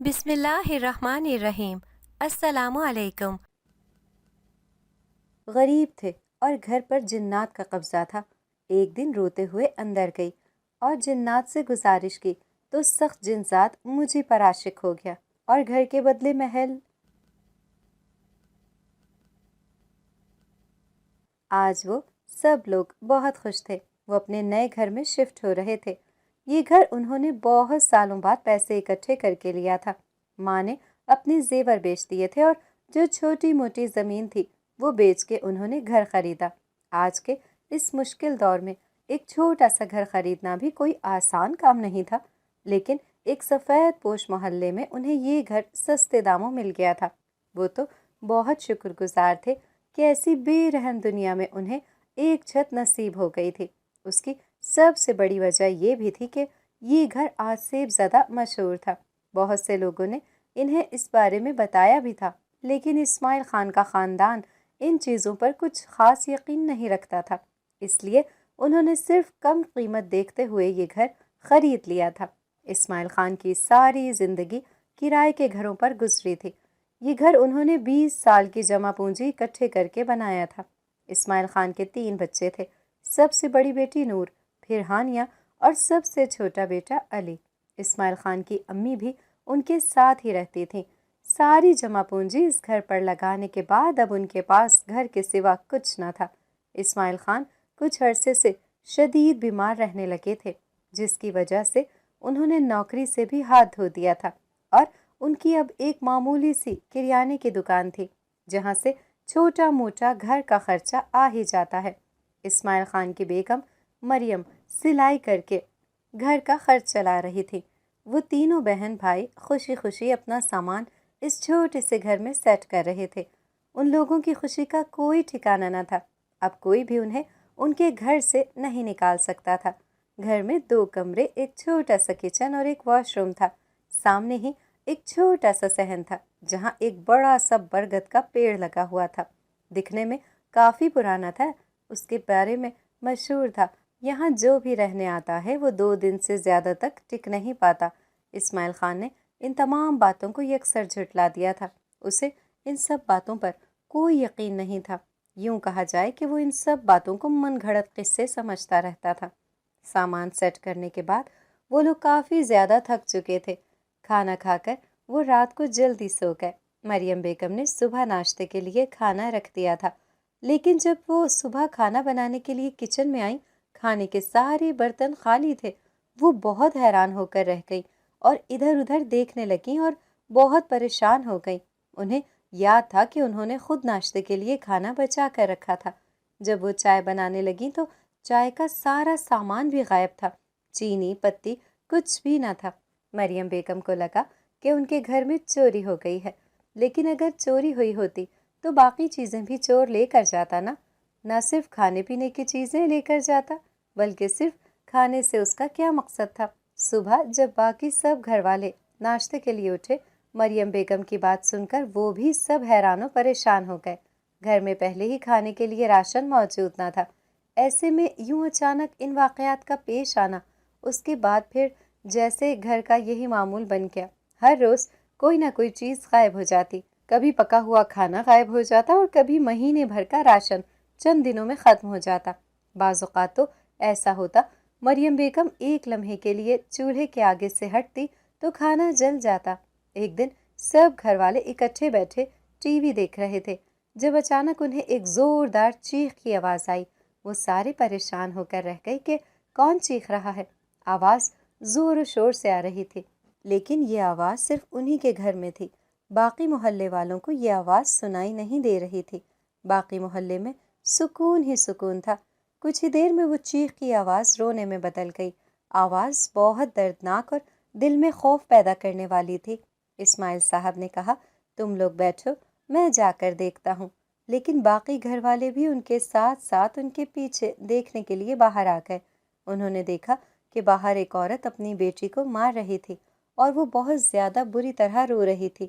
بسم اللہ الرحمن الرحیم۔ السلام علیکم۔ غریب تھے اور گھر پر جنات کا قبضہ تھا۔ ایک دن روتے ہوئے اندر گئی اور جنات سے گزارش کی تو سخت جن ذات مجھے پر عاشق ہو گیا اور گھر کے بدلے محل۔ آج وہ سب لوگ بہت خوش تھے۔ وہ اپنے نئے گھر میں شفٹ ہو رہے تھے۔ یہ گھر انہوں نے بہت سالوں بعد پیسے اکٹھے کر کے لیا تھا۔ ماں نے اپنے زیور بیچ دیے تھے اور جو چھوٹی موٹی زمین تھی وہ بیچ کے انہوں نے گھر خریدا۔ آج کے اس مشکل دور میں ایک چھوٹا سا گھر خریدنا بھی کوئی آسان کام نہیں تھا، لیکن ایک سفید پوش محلے میں انہیں یہ گھر سستے داموں مل گیا تھا۔ وہ تو بہت شکر گزار تھے کہ ایسی بے رحم دنیا میں انہیں ایک چھت نصیب ہو گئی تھی۔ اس کی سب سے بڑی وجہ یہ بھی تھی کہ یہ گھر آج سے زیادہ مشہور تھا۔ بہت سے لوگوں نے انہیں اس بارے میں بتایا بھی تھا، لیکن اسماعیل خان کا خاندان ان چیزوں پر کچھ خاص یقین نہیں رکھتا تھا، اس لیے انہوں نے صرف کم قیمت دیکھتے ہوئے یہ گھر خرید لیا تھا۔ اسماعیل خان کی ساری زندگی کرائے کے گھروں پر گزری تھی۔ یہ گھر انہوں نے 20 سال کی جمع پونجی اکٹھے کر کے بنایا تھا۔ اسماعیل خان کے 3 بچے تھے، سب سے بڑی بیٹی نور، پھر ہانیہ اور سب سے چھوٹا بیٹا علی۔ اسماعیل خان کی امی بھی ان کے ساتھ ہی رہتی تھیں۔ ساری جمع پونجی اس گھر پر لگانے کے بعد اب ان کے پاس گھر کے سوا کچھ نہ تھا۔ اسماعیل خان کچھ عرصے سے شدید بیمار رہنے لگے تھے، جس کی وجہ سے انہوں نے نوکری سے بھی ہاتھ دھو دیا تھا اور ان کی اب ایک معمولی سی کریانے کی دکان تھی، جہاں سے چھوٹا موٹا گھر کا خرچہ آ ہی جاتا ہے۔ اسماعیل خان کی بیگم مریم سلائی کر کے گھر کا خرچ چلا رہی تھی۔ وہ تینوں بہن بھائی خوشی خوشی اپنا سامان اس چھوٹے سے گھر میں سیٹ کر رہے تھے۔ ان لوگوں کی خوشی کا کوئی ٹھکانہ نہ تھا۔ اب کوئی بھی انہیں ان کے گھر سے نہیں نکال سکتا تھا۔ گھر میں 2 کمرے، ایک چھوٹا سا کچن اور ایک واش روم تھا۔ سامنے ہی ایک چھوٹا سا صحن تھا، جہاں ایک بڑا سا برگد کا پیڑ لگا ہوا تھا۔ دکھنے میں کافی پرانا تھا، اس کے بارے میں مشہور تھا، یہاں جو بھی رہنے آتا ہے وہ 2 دن سے زیادہ تک ٹک نہیں پاتا۔ اسماعیل خان نے ان تمام باتوں کو یکسر جھٹلا دیا تھا۔ اسے ان سب باتوں پر کوئی یقین نہیں تھا۔ یوں کہا جائے کہ وہ ان سب باتوں کو من گھڑت قصے سمجھتا رہتا تھا۔ سامان سیٹ کرنے کے بعد وہ لوگ کافی زیادہ تھک چکے تھے۔ کھانا کھا کر وہ رات کو جلدی سو گئے۔ مریم بیگم نے صبح ناشتے کے لیے کھانا رکھ دیا تھا، لیکن جب وہ صبح کھانا بنانے کے لیے کچن میں آئیں، کھانے کے سارے برتن خالی تھے۔ وہ بہت حیران ہو کر رہ گئی اور ادھر ادھر دیکھنے لگیں اور بہت پریشان ہو گئیں۔ انہیں یاد تھا کہ انہوں نے خود ناشتے کے لیے کھانا بچا کر رکھا تھا۔ جب وہ چائے بنانے لگیں تو چائے کا سارا سامان بھی غائب تھا، چینی پتی کچھ بھی نہ تھا۔ مریم بیگم کو لگا کہ ان کے گھر میں چوری ہو گئی ہے، لیکن اگر چوری ہوئی ہوتی تو باقی چیزیں بھی چور لے کر جاتا نا۔ نہ صرف کھانے پینے کی چیزیں لے کر جاتا، بلکہ صرف کھانے سے اس کا کیا مقصد تھا؟ صبح جب باقی سب گھر والے ناشتے کے لیے اٹھے، مریم بیگم کی بات سن کر وہ بھی سب حیران و پریشان ہو گئے۔ گھر میں پہلے ہی کھانے کے لیے راشن موجود نہ تھا، ایسے میں یوں اچانک ان واقعات کا پیش آنا، اس کے بعد پھر جیسے گھر کا یہی معمول بن گیا۔ ہر روز کوئی نہ کوئی چیز غائب ہو جاتی، کبھی پکا ہوا کھانا غائب ہو جاتا اور کبھی مہینے بھر کا راشن چند دنوں میں ختم ہو جاتا۔ بعض اوقات تو ایسا ہوتا مریم بیگم ایک لمحے کے لیے چولہے کے آگے سے ہٹتی تو کھانا جل جاتا۔ ایک دن سب گھر والے اکٹھے بیٹھے ٹی وی دیکھ رہے تھے، جب اچانک انہیں ایک زوردار چیخ کی آواز آئی۔ وہ سارے پریشان ہو کر رہ گئے کہ کون چیخ رہا ہے۔ آواز زور و شور سے آ رہی تھی، لیکن یہ آواز صرف انہی کے گھر میں تھی۔ باقی محلے والوں کو یہ آواز سنائی نہیں دے رہی تھی۔ باقی محلے میں سکون ہی سکون تھا۔ کچھ ہی دیر میں وہ چیخ کی آواز رونے میں بدل گئی۔ آواز بہت دردناک اور دل میں خوف پیدا کرنے والی تھی۔ اسماعیل صاحب نے کہا، تم لوگ بیٹھو، میں جا کر دیکھتا ہوں۔ لیکن باقی گھر والے بھی ان کے ساتھ ساتھ ان کے پیچھے دیکھنے کے لیے باہر آ گئے۔ انہوں نے دیکھا کہ باہر ایک عورت اپنی بیٹی کو مار رہی تھی اور وہ بہت زیادہ بری طرح رو رہی تھی۔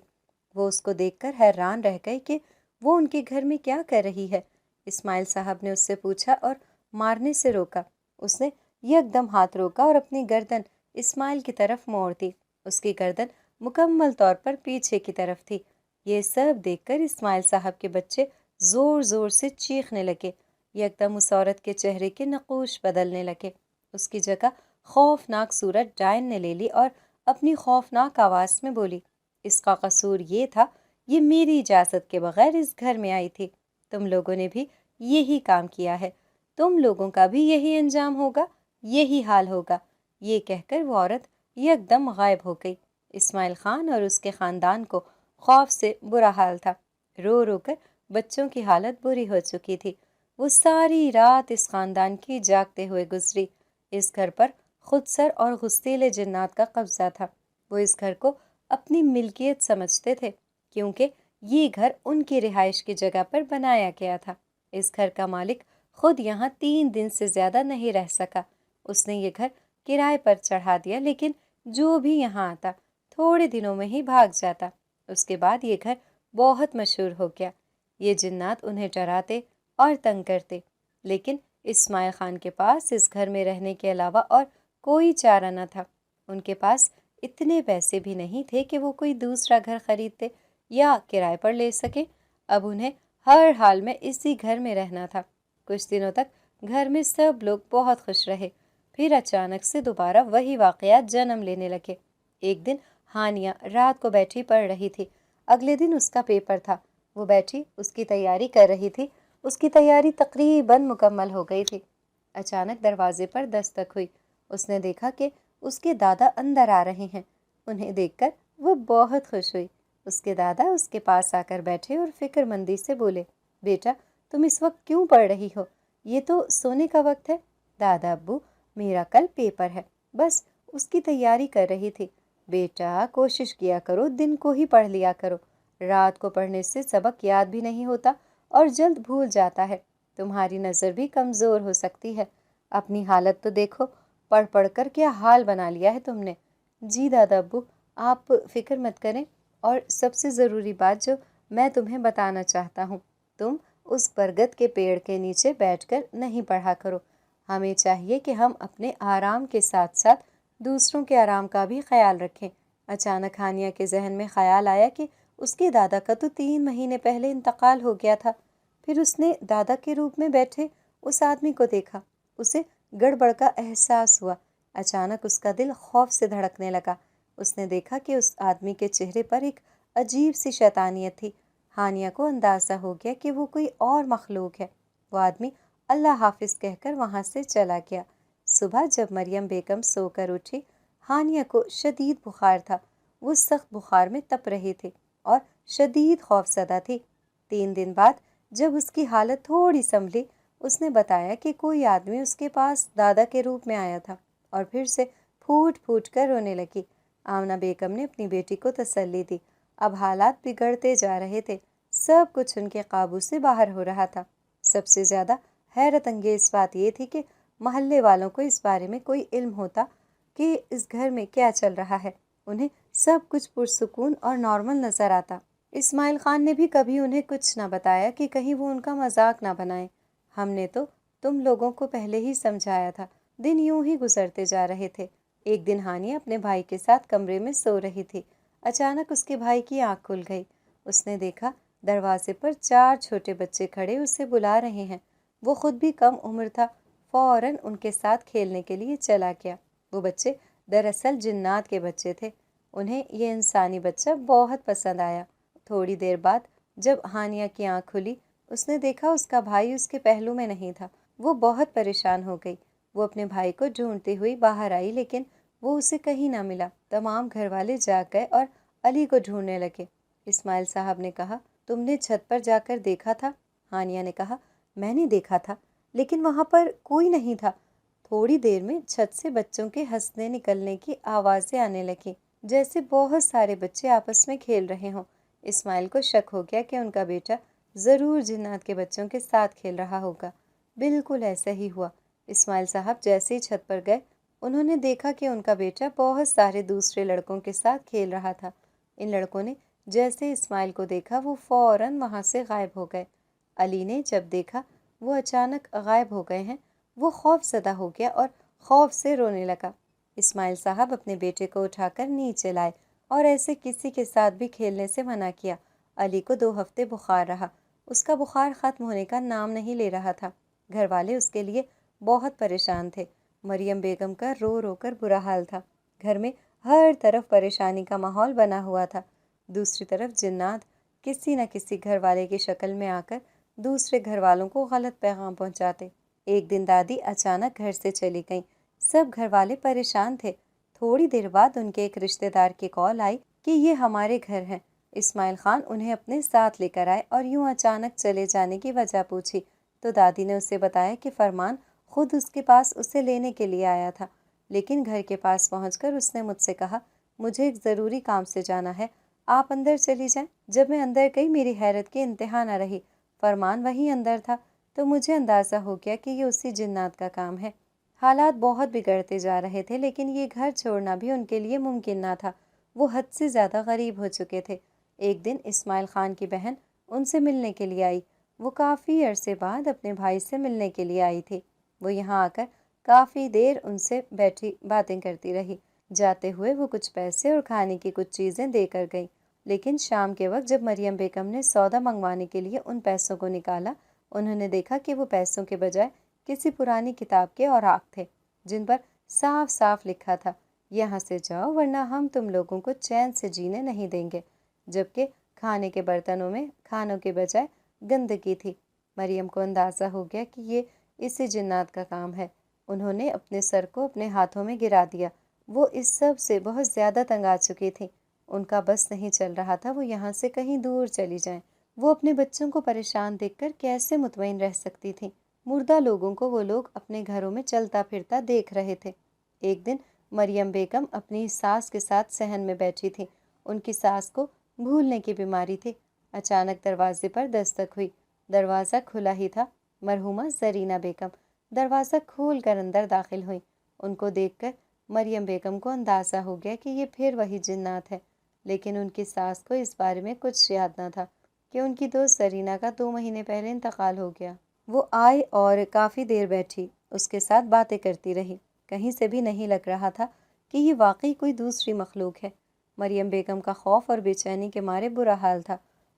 وہ اس کو دیکھ کر حیران رہ گئی کہ وہ ان کے گھر میں کیا کر رہی ہے۔ اسماعیل صاحب نے اس سے پوچھا اور مارنے سے روکا۔ اس نے یک دم ہاتھ روکا اور اپنی گردن اسماعیل کی طرف موڑ دی۔ اس کی گردن مکمل طور پر پیچھے کی طرف تھی۔ یہ سب دیکھ کر اسماعیل صاحب کے بچے زور زور سے چیخنے لگے۔ یکدم اس عورت کے چہرے کے نقوش بدلنے لگے۔ اس کی جگہ خوفناک صورت ڈائن نے لے لی اور اپنی خوفناک آواز میں بولی، اس کا قصور یہ تھا، یہ میری اجازت کے بغیر اس گھر میں آئی تھی۔ تم لوگوں نے بھی یہی کام کیا ہے، تم لوگوں کا بھی یہی انجام ہوگا، یہی حال ہوگا۔ یہ کہہ کر وہ عورت یکدم غائب ہو گئی۔ اسماعیل خان اور اس کے خاندان کو خوف سے برا حال تھا۔ رو رو کر بچوں کی حالت بری ہو چکی تھی۔ وہ ساری رات اس خاندان کی جاگتے ہوئے گزری۔ اس گھر پر خود سر اور غسیلے جنات کا قبضہ تھا۔ وہ اس گھر کو اپنی ملکیت سمجھتے تھے کیونکہ یہ گھر ان کی رہائش کی جگہ پر بنایا گیا تھا۔ اس گھر کا مالک خود یہاں 3 دن سے زیادہ نہیں رہ سکا۔ اس نے یہ گھر کرائے پر چڑھا دیا، لیکن جو بھی یہاں آتا تھوڑے دنوں میں ہی بھاگ جاتا۔ اس کے بعد یہ گھر بہت مشہور ہو گیا۔ یہ جنات انہیں ڈراتے اور تنگ کرتے، لیکن اسماعیل خان کے پاس اس گھر میں رہنے کے علاوہ اور کوئی چارہ نہ تھا۔ ان کے پاس اتنے پیسے بھی نہیں تھے کہ وہ کوئی دوسرا گھر خریدتے یا کرائے پر لے سکے۔ اب انہیں ہر حال میں اسی گھر میں رہنا تھا۔ کچھ دنوں تک گھر میں سب لوگ بہت خوش رہے، پھر اچانک سے دوبارہ وہی واقعات جنم لینے لگے۔ ایک دن ہانیہ رات کو بیٹھی پڑھ رہی تھی۔ اگلے دن اس کا پیپر تھا۔ وہ بیٹھی اس کی تیاری کر رہی تھی۔ اس کی تیاری تقریباً مکمل ہو گئی تھی۔ اچانک دروازے پر دستک ہوئی۔ اس نے دیکھا کہ اس کے دادا اندر آ رہے ہیں۔ انہیں دیکھ کر وہ بہت خوش ہوئی۔ اس کے دادا اس کے پاس آ کر بیٹھے اور فکر مندی سے بولے، بیٹا تم اس وقت کیوں پڑھ رہی ہو؟ یہ تو سونے کا وقت ہے۔ دادا ابو میرا کل پیپر ہے، بس اس کی تیاری کر رہی تھی۔ بیٹا کوشش کیا کرو دن کو ہی پڑھ لیا کرو، رات کو پڑھنے سے سبق یاد بھی نہیں ہوتا اور جلد بھول جاتا ہے، تمہاری نظر بھی کمزور ہو سکتی ہے۔ اپنی حالت تو دیکھو، پڑھ پڑھ کر کیا حال بنا لیا ہے تم نے۔ جی دادا ابو آپ فکر مت کریں، اور سب سے ضروری بات جو میں تمہیں بتانا چاہتا ہوں، تم اس برگد کے پیڑ کے نیچے بیٹھ کر نہیں پڑھا کرو۔ ہمیں چاہیے کہ ہم اپنے آرام کے ساتھ ساتھ دوسروں کے آرام کا بھی خیال رکھیں۔ اچانک ہانیہ کے ذہن میں خیال آیا کہ اس کے دادا کا تو 3 مہینے پہلے انتقال ہو گیا تھا۔ پھر اس نے دادا کے روپ میں بیٹھے اس آدمی کو دیکھا۔ اسے گڑبڑ کا احساس ہوا۔ اچانک اس کا دل خوف سے دھڑکنے لگا۔ اس نے دیکھا کہ اس آدمی کے چہرے پر ایک عجیب سی شیطانیت تھی۔ ہانیہ کو اندازہ ہو گیا کہ وہ کوئی اور مخلوق ہے۔ وہ آدمی اللہ حافظ کہہ کر وہاں سے چلا گیا۔ صبح جب مریم بیگم سو کر اٹھی، ہانیہ کو شدید بخار تھا۔ وہ سخت بخار میں تپ رہی تھی اور شدید خوف زدہ تھی۔ 3 دن بعد جب اس کی حالت تھوڑی سنبھلی، اس نے بتایا کہ کوئی آدمی اس کے پاس دادا کے روپ میں آیا تھا اور پھر سے پھوٹ پھوٹ کر رونے لگی۔ آمنہ بیگم نے اپنی بیٹی کو تسلی دی۔ اب حالات بگڑتے جا رہے تھے، سب کچھ ان کے قابو سے باہر ہو رہا تھا۔ سب سے زیادہ حیرت انگیز بات یہ تھی کہ محلے والوں کو اس بارے میں کوئی علم ہوتا کہ اس گھر میں کیا چل رہا ہے، انہیں سب کچھ پرسکون اور نارمل نظر آتا۔ اسماعیل خان نے بھی کبھی انہیں کچھ نہ بتایا کہ کہیں وہ ان کا مذاق نہ بنائیں۔ ہم نے تو تم لوگوں کو پہلے ہی سمجھایا تھا۔ دن یوں ہی گزرتے جا رہے تھے۔ ایک دن ہانیہ اپنے بھائی کے ساتھ کمرے میں سو رہی تھی۔ اچانک اس کے بھائی کی آنکھ کھل گئی۔ اس نے دیکھا دروازے پر 4 چھوٹے بچے کھڑے اسے بلا رہے ہیں۔ وہ خود بھی کم عمر تھا، فوراً ان کے ساتھ کھیلنے کے لیے چلا گیا۔ وہ بچے دراصل جنات کے بچے تھے۔ انہیں یہ انسانی بچہ بہت پسند آیا۔ تھوڑی دیر بعد جب ہانیہ کی آنکھ کھلی، اس نے دیکھا اس کا بھائی اس کے پہلو میں نہیں تھا۔ وہ بہت پریشان ہو گئی۔ وہ اپنے بھائی کو ڈھونڈتی ہوئی باہر آئی، لیکن وہ اسے کہیں نہ ملا۔ تمام گھر والے جاگ گئے اور علی کو ڈھونڈنے لگے۔ اسماعیل صاحب نے کہا، تم نے چھت پر جا کر دیکھا تھا؟ ہانیہ نے کہا، میں نے دیکھا تھا، لیکن وہاں پر کوئی نہیں تھا۔ تھوڑی دیر میں چھت سے بچوں کے ہنسنے نکلنے کی آوازیں آنے لگیں، جیسے بہت سارے بچے آپس میں کھیل رہے ہوں۔ اسماعیل کو شک ہو گیا کہ ان کا بیٹا ضرور جنات کے بچوں کے ساتھ کھیل رہا ہوگا۔ بالکل ایسا ہی ہوا۔ اسماعیل صاحب جیسے ہی چھت پر گئے، انہوں نے دیکھا کہ ان کا بیٹا بہت سارے دوسرے لڑکوں کے ساتھ کھیل رہا تھا۔ ان لڑکوں نے جیسے اسماعیل کو دیکھا، وہ فوراً وہاں سے غائب ہو گئے۔ علی نے جب دیکھا وہ اچانک غائب ہو گئے ہیں، وہ خوف زدہ ہو گیا اور خوف سے رونے لگا۔ اسماعیل صاحب اپنے بیٹے کو اٹھا کر نیچے لائے اور ایسے کسی کے ساتھ بھی کھیلنے سے منع کیا۔ علی کو 2 ہفتے بخار رہا۔ اس کا بخار ختم ہونے کا نام نہیں لے رہا تھا۔ گھر والے اس کے لیے بہت پریشان تھے۔ مریم بیگم کا رو رو کر برا حال تھا۔ گھر میں ہر طرف پریشانی کا ماحول بنا ہوا تھا۔ دوسری طرف جنات کسی نہ کسی گھر والے کی شکل میں آ کر دوسرے گھر والوں کو غلط پیغام پہنچاتے۔ ایک دن دادی اچانک گھر سے چلی گئیں۔ سب گھر والے پریشان تھے۔ تھوڑی دیر بعد ان کے ایک رشتہ دار کی کال آئی کہ یہ ہمارے گھر ہیں۔ اسماعیل خان انہیں اپنے ساتھ لے کر آئے اور یوں اچانک چلے جانے کی وجہ پوچھی تو دادی نے اسے بتایا کہ فرمان خود اس کے پاس اسے لینے کے لیے آیا تھا، لیکن گھر کے پاس پہنچ کر اس نے مجھ سے کہا مجھے ایک ضروری کام سے جانا ہے، آپ اندر چلی جائیں۔ جب میں اندر گئی میری حیرت کی انتہا نہ رہی۔ فرمان وہیں اندر تھا تو مجھے اندازہ ہو گیا کہ یہ اسی جنات کا کام ہے۔ حالات بہت بگڑتے جا رہے تھے، لیکن یہ گھر چھوڑنا بھی ان کے لیے ممکن نہ تھا۔ وہ حد سے زیادہ غریب ہو چکے تھے۔ ایک دن اسماعیل خان کی بہن ان سے ملنے کے لیے آئی۔ وہ کافی عرصے بعد اپنے بھائی سے ملنے کے لیے آئی تھی۔ وہ یہاں آ کر کافی دیر ان سے بیٹھی باتیں کرتی رہی۔ جاتے ہوئے وہ کچھ پیسے اور کھانے کی کچھ چیزیں دے کر گئی، لیکن شام کے وقت جب مریم بیگم نے سودا منگوانے کے لیے ان پیسوں کو نکالا، انہوں نے دیکھا کہ وہ پیسوں کے بجائے کسی پرانی کتاب کے اوراق تھے، جن پر صاف صاف لکھا تھا یہاں سے جاؤ ورنہ ہم تم لوگوں کو چین سے جینے نہیں دیں گے، جبکہ کھانے کے برتنوں میں کھانوں کے بجائے گندگی تھی۔ مریم کو اندازہ ہو گیا کہ یہ اسی جنات کا کام ہے۔ انہوں نے اپنے سر کو اپنے ہاتھوں میں گرا دیا۔ وہ اس سب سے بہت زیادہ تنگ آ چکی تھیں۔ ان کا بس نہیں چل رہا تھا وہ یہاں سے کہیں دور چلی جائیں۔ وہ اپنے بچوں کو پریشان دیکھ کر کیسے مطمئن رہ سکتی تھیں؟ مردہ لوگوں کو وہ لوگ اپنے گھروں میں چلتا پھرتا دیکھ رہے تھے۔ ایک دن مریم بیگم اپنی ساس کے ساتھ صحن میں بیٹھی تھی۔ ان کی ساس کو بھولنے کی بیماری تھی۔ اچانک دروازے پر دستک ہوئی۔ دروازہ کھلا ہی تھا۔ مرحومہ زرینہ بیگم دروازہ کھول کر اندر داخل ہوئیں۔ ان کو دیکھ کر مریم بیگم کو اندازہ ہو گیا کہ یہ پھر وہی جنات ہے، لیکن ان کی ساس کو اس بارے میں کچھ یاد نہ تھا کہ ان کی دوست زرینہ کا 2 مہینے پہلے انتقال ہو گیا۔ وہ آئی اور کافی دیر بیٹھی، اس کے ساتھ باتیں کرتی رہی۔ کہیں سے بھی نہیں لگ رہا تھا کہ یہ واقعی کوئی دوسری مخلوق ہے۔ مریم بیگم کا خوف اور بے چینی کے مارے برا حال تھا،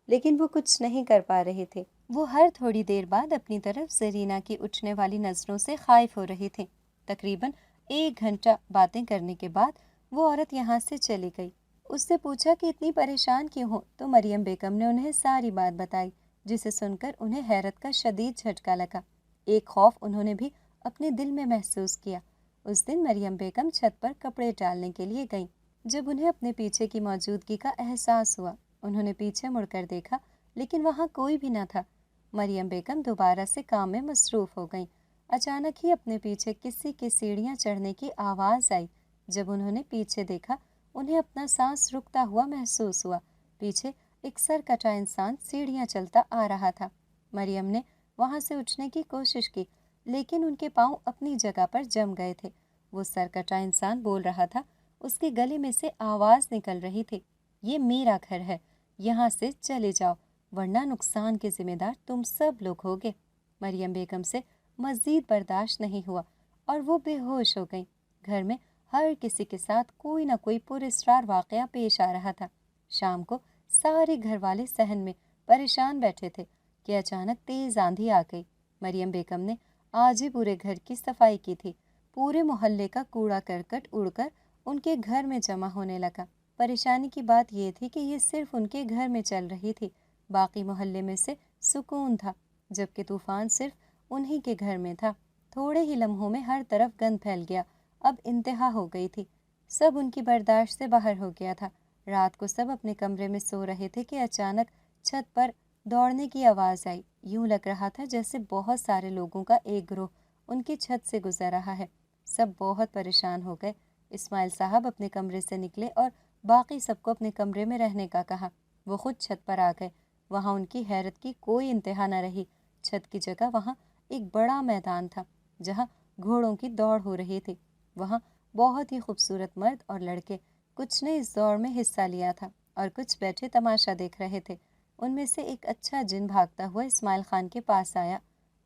لیکن وہ کچھ نہیں کر پا رہی تھی۔ وہ ہر تھوڑی دیر بعد اپنی طرف زرینہ کی اٹھنے والی نظروں سے خائف ہو رہی تھی۔ تقریباً 1 گھنٹہ باتیں کرنے کے بعد وہ عورت یہاں سے چلی گئی۔ اس سے پوچھا کہ اتنی پریشان کیوں ہو تو مریم بیگم نے انہیں ساری بات بتائی، جسے سن کر انہیں حیرت کا شدید جھٹکا لگا۔ ایک خوف انہوں نے بھی اپنے دل میں محسوس کیا۔ اس دن مریم بیگم چھت پر کپڑے ڈالنے کے لیے گئیں۔ جب انہیں اپنے پیچھے کی موجودگی کا احساس ہوا، انہوں نے پیچھے مڑ کر دیکھا، لیکن وہاں کوئی بھی نہ تھا۔ مریم بیگم دوبارہ سے کام میں مصروف ہو گئیں۔ اچانک ہی اپنے پیچھے کسی کی سیڑھیاں چڑھنے کی آواز آئی۔ جب انہوں نے پیچھے دیکھا، انہیں اپنا سانس رکتا ہوا محسوس ہوا۔ پیچھے ایک سر کٹا انسان سیڑھیاں چلتا آ رہا تھا۔ مریم نے وہاں سے اٹھنے کی کوشش کی، لیکن ان کے پاؤں اپنی جگہ پر جم گئے تھے۔ وہ سر کٹا انسان بول رہا تھا، اس کے گلے میں سے آواز نکل رہی تھی، یہ میرا گھر ہے، یہاں سے چلے جاؤ ورنہ نقصان کے ذمہ دار تم سب لوگ ہوگے۔ مریم بیگم سے مزید برداشت نہیں ہوا اور وہ بے ہوش ہو گئیں۔ گھر میں ہر کسی کے ساتھ کوئی نہ کوئی پراسرار واقعہ پیش آ رہا تھا۔ شام کو سارے گھر والے صحن میں پریشان بیٹھے تھے کہ اچانک تیز آندھی آ گئی۔ مریم بیگم نے آج ہی پورے گھر کی صفائی کی تھی۔ پورے محلے کا کوڑا کرکٹ اڑ کر ان کے گھر میں جمع ہونے لگا۔ پریشانی کی بات یہ تھی کہ یہ صرف ان کے گھر میں چل رہی تھی، باقی محلے میں سے سکون تھا، جبکہ طوفان صرف انہی کے گھر میں تھا۔ تھوڑے ہی لمحوں میں ہر طرف گند پھیل گیا۔ اب انتہا ہو گئی تھی، سب ان کی برداشت سے باہر ہو گیا تھا۔ رات کو سب اپنے کمرے میں سو رہے تھے کہ اچانک چھت پر دوڑنے کی آواز آئی۔ یوں لگ رہا تھا جیسے بہت سارے لوگوں کا ایک گروہ ان کی چھت سے گزر رہا ہے۔ سب بہت پریشان ہو گئے۔ اسماعیل صاحب اپنے کمرے سے نکلے اور باقی سب کو اپنے کمرے میں رہنے کا کہا۔ وہ خود چھت پر آ گئے۔ وہاں ان کی حیرت کی کوئی انتہا نہ رہی۔ چھت کی جگہ وہاں ایک بڑا میدان تھا جہاں گھوڑوں کی دوڑ ہو رہی تھی۔ وہاں بہت ہی خوبصورت مرد اور لڑکے، کچھ نے اس دوڑ میں حصہ لیا تھا اور کچھ بیٹھے تماشا دیکھ رہے تھے۔ ان میں سے ایک اچھا جن بھاگتا ہوا اسماعیل خان کے پاس آیا۔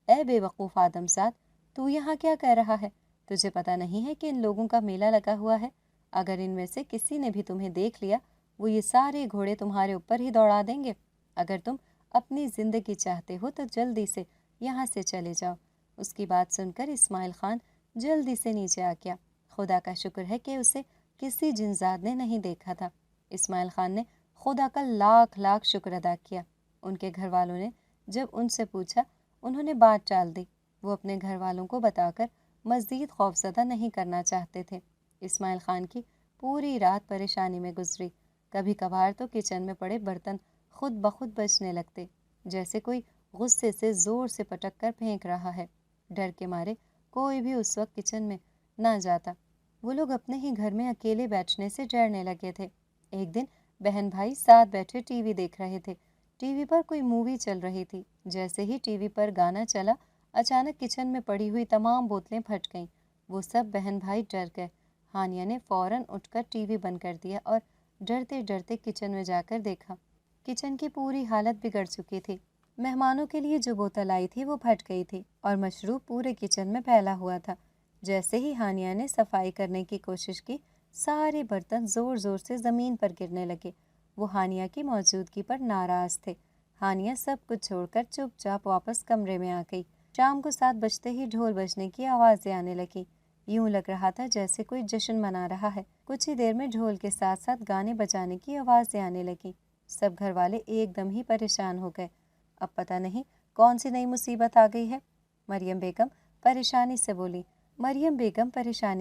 اے بے وقوف آدم زاد، تو یہاں کیا کر رہا ہے؟ تجھے پتہ نہیں ہے کہ ان لوگوں کا میلہ لگا ہوا ہے؟ اگر ان میں سے کسی نے بھی تمہیں دیکھ لیا وہ یہ سارے گھوڑے تمہارے اوپر ہی دوڑا دیں گے۔ اگر تم اپنی زندگی چاہتے ہو تو جلدی سے یہاں سے چلے جاؤ۔ اس کی بات سن کر اسماعیل خان جلدی سے نیچے آ گیا۔ خدا کا شکر ہے کہ اسے کسی جنزاد نے نہیں دیکھا تھا۔ اسماعیل خان نے خدا کا لاکھ لاکھ شکر ادا کیا۔ ان کے گھر والوں نے جب ان سے پوچھا، انہوں نے بات ٹال دی۔ وہ اپنے گھر والوں کو بتا کر مزید خوفزدہ نہیں کرنا چاہتے تھے۔ اسماعیل خان کی پوری رات پریشانی میں گزری۔ کبھی کبھار تو کچن میں پڑے برتن خود بخود بجنے لگتے، جیسے کوئی غصے سے زور سے پٹک کر پھینک رہا ہے۔ ڈر کے مارے کوئی بھی اس وقت کچن میں نہ جاتا۔ وہ لوگ اپنے ہی گھر میں اکیلے بیٹھنے سے ڈرنے لگے تھے۔ ایک دن بہن بھائی ساتھ بیٹھے ٹی وی دیکھ رہے تھے۔ ٹی وی پر کوئی مووی چل رہی تھی۔ جیسے ہی ٹی وی پر گانا چلا، اچانک کچن میں پڑی ہوئی تمام بوتلیں پھٹ گئیں۔ وہ سب بہن بھائی ڈر گئے۔ ہانیہ نے فوراً اٹھ کر ٹی وی بند کر دیا اور ڈرتے ڈرتے کچن میں جا کر دیکھا۔ کچن کی پوری حالت بگڑ چکی تھی۔ مہمانوں کے لیے جو بوتل آئی تھی وہ پھٹ گئی تھی اور مشروب پورے کچن میں پھیلا ہوا تھا۔ جیسے ہی ہانیہ نے صفائی کرنے کی کوشش کی، سارے برتن زور زور سے زمین پر گرنے لگے۔ وہ ہانیہ کی موجودگی پر ناراض تھے۔ ہانیہ سب کچھ چھوڑ کر چپ چاپ واپس کمرے میں آ گئی۔ شام کو 7 بجتے ہی ڈھول بجنے کی آوازیں آنے لگیں۔ یوں لگ رہا تھا جیسے کوئی جشن منا رہا ہے۔ کچھ ہی دیر میں ڈھول کے ساتھ ساتھ گانے بجانے کی آوازیں آنے لگیں۔ سب گھر والے ایک دم ہی پریشان ہو گئے۔ اب پتہ نہیں کون سی نئی مصیبت آ گئی ہے، مریم بیگم پریشانی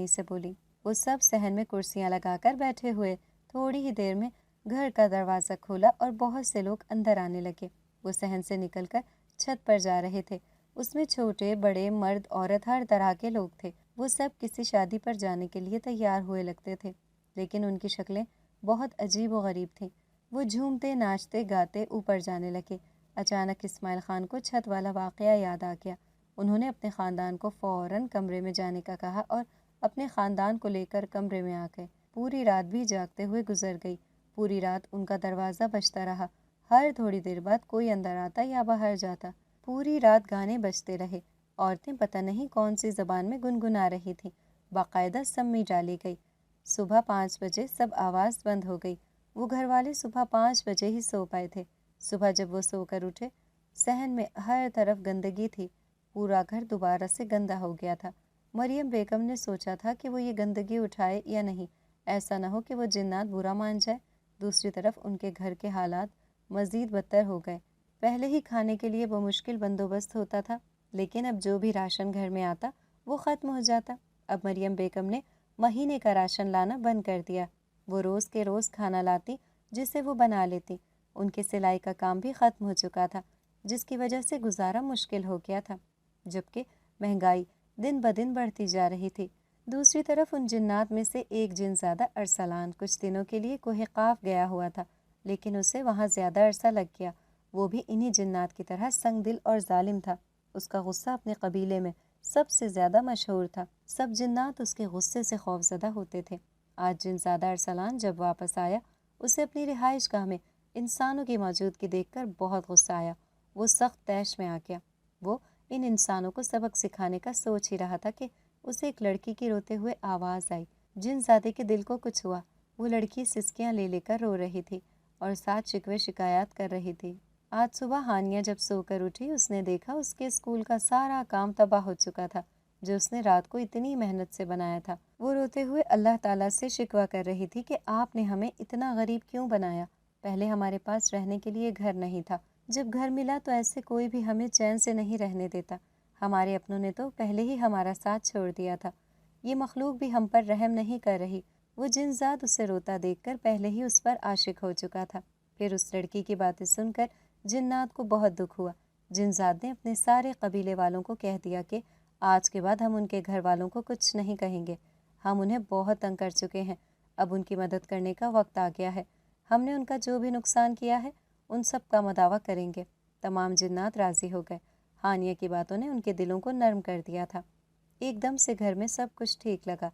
سے بولی۔ وہ سب صحن میں کرسیاں لگا کر بیٹھے ہوئے۔ تھوڑی ہی دیر میں گھر کا دروازہ کھولا اور بہت سے لوگ اندر آنے لگے۔ وہ صحن سے نکل کر چھت پر جا رہے تھے۔ اس میں چھوٹے بڑے مرد عورت ہر طرح کے لوگ تھے۔ وہ سب کسی شادی پر جانے کے لیے تیار ہوئے لگتے تھے، لیکن ان کی شکلیں بہت عجیب و غریب تھیں۔ وہ جھومتے ناچتے گاتے اوپر جانے لگے۔ اچانک اسماعیل خان کو چھت والا واقعہ یاد آ گیا۔ انہوں نے اپنے خاندان کو فوراً کمرے میں جانے کا کہا اور اپنے خاندان کو لے کر کمرے میں آ گئے۔ پوری رات بھی جاگتے ہوئے گزر گئی۔ پوری رات ان کا دروازہ بجتا رہا۔ ہر تھوڑی دیر بعد کوئی اندر آتا یا باہر جاتا۔ پوری رات گانے بجتے رہے۔ عورتیں پتہ نہیں کون سی زبان میں گنگنا رہی تھیں۔ باقاعدہ سمی ڈالی گئی۔ صبح 5 بجے سب آواز بند ہو گئی۔ وہ گھر والے صبح 5 بجے ہی سو پائے تھے۔ صبح جب وہ سو کر اٹھے، صحن میں ہر طرف گندگی تھی۔ پورا گھر دوبارہ سے گندا ہو گیا تھا۔ مریم بیگم نے سوچا تھا کہ وہ یہ گندگی اٹھائے یا نہیں، ایسا نہ ہو کہ وہ جنات برا مان جائے۔ دوسری طرف ان کے گھر کے حالات مزید بدتر ہو گئے۔ پہلے ہی کھانے کے لیے بمشکل بندوبست ہوتا تھا، لیکن اب جو بھی راشن گھر میں آتا وہ ختم ہو جاتا۔ اب مریم بیگم نے مہینے کا راشن لانا بند کر دیا۔ وہ روز کے روز کھانا لاتی جسے وہ بنا لیتی۔ ان کے سلائی کا کام بھی ختم ہو چکا تھا، جس کی وجہ سے گزارا مشکل ہو گیا تھا، جبکہ مہنگائی دن بدن بڑھتی جا رہی تھی۔ دوسری طرف ان جنات میں سے ایک جن زادہ ارسلان کچھ دنوں کے لیے کوہ قاف گیا ہوا تھا، لیکن اسے وہاں زیادہ عرصہ لگ گیا۔ وہ بھی انہی جنات کی طرح سنگ دل اور ظالم تھا۔ اس کا غصہ اپنے قبیلے میں سب سے زیادہ مشہور تھا۔ سب جنات اس کے غصے سے خوفزدہ ہوتے تھے۔ آج جن زادہ ارسلان جب واپس آیا، اسے اپنی رہائش گاہ میں انسانوں کی موجودگی دیکھ کر بہت غصہ آیا۔ وہ سخت طیش میں آ گیا۔ وہ ان انسانوں کو سبق سکھانے کا سوچ ہی رہا تھا کہ اسے ایک لڑکی کی روتے ہوئے آواز آئی۔ جن زادے کے دل کو کچھ ہوا۔ وہ لڑکی سسکیاں لے لے کر رو رہی تھی اور ساتھ شکوے شکایات کر رہی تھی۔ آج صبح ہانیہ جب سو کر اٹھی، اس نے دیکھا اس کے اسکول کا سارا کام تباہ ہو چکا تھا جو اس نے رات کو اتنی محنت سے بنایا تھا۔ وہ روتے ہوئے اللہ تعالیٰ سے شکوہ کر رہی تھی کہ آپ نے ہمیں اتنا غریب کیوں بنایا؟ پہلے ہمارے پاس رہنے کے لیے گھر نہیں تھا، جب گھر ملا تو ایسے کوئی بھی ہمیں چین سے نہیں رہنے دیتا۔ ہمارے اپنوں نے تو پہلے ہی ہمارا ساتھ چھوڑ دیا تھا۔ یہ مخلوق بھی ہم پر رحم نہیں کر رہی۔ وہ جن ذات اسے روتا دیکھ کر پہلے ہی اس پر عاشق ہو چکا تھا۔ پھر اس لڑکی کی باتیں سن کر جنات کو بہت دکھ ہوا۔ جن ذات نے اپنے سارے قبیلے والوں کو کہہ دیا کہ آج کے بعد ہم ان کے گھر والوں کو کچھ نہیں کہیں گے۔ ہم انہیں بہت تنگ کر چکے ہیں، اب ان کی مدد کرنے کا وقت آ گیا ہے۔ ہم نے ان کا جو بھی نقصان کیا ہے ان سب کا مداوع کریں گے۔ تمام جنات راضی ہو گئے۔ ہانیہ کی باتوں نے ان کے دلوں کو نرم کر دیا تھا۔ ایک دم سے گھر میں سب کچھ ٹھیک لگا۔